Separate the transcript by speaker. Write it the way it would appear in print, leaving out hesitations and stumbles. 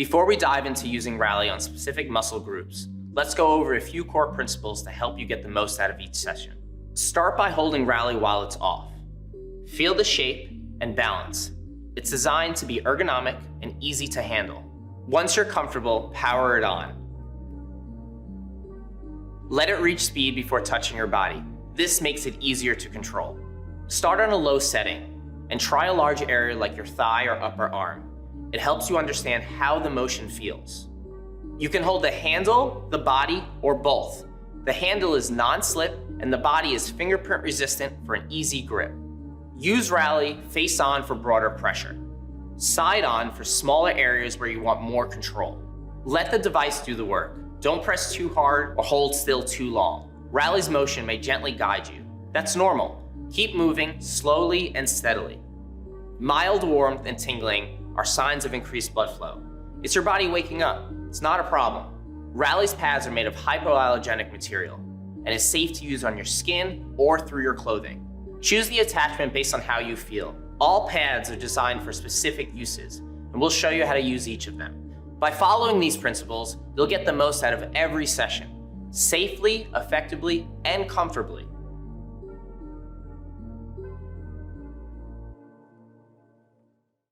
Speaker 1: Before we dive into using Rally on specific muscle groups, let's go over a few core principles to help you get the most out of each session. Start by holding Rally while it's off. Feel the shape and balance. It's designed to be ergonomic and easy to handle. Once you're comfortable, power it on. Let it reach speed before touching your body. This makes it easier to control. Start on a low setting and try a large area like your thigh or upper arm. It helps you understand how the motion feels. You can hold the handle, the body, or both. The handle is non-slip and the body is fingerprint resistant for an easy grip. Use Rally face on for broader pressure. Side on for smaller areas where you want more control. Let the device do the work. Don't press too hard or hold still too long. Rally's motion may gently guide you. That's normal. Keep moving slowly and steadily. Mild warmth and tingling are signs of increased blood flow. It's your body waking up. It's not a problem. Rally's pads are made of hypoallergenic material and is safe to use on your skin or through your clothing. Choose the attachment based on how you feel. All pads are designed for specific uses, and we'll show you how to use each of them. By following these principles, you'll get the most out of every session, safely, effectively, and comfortably.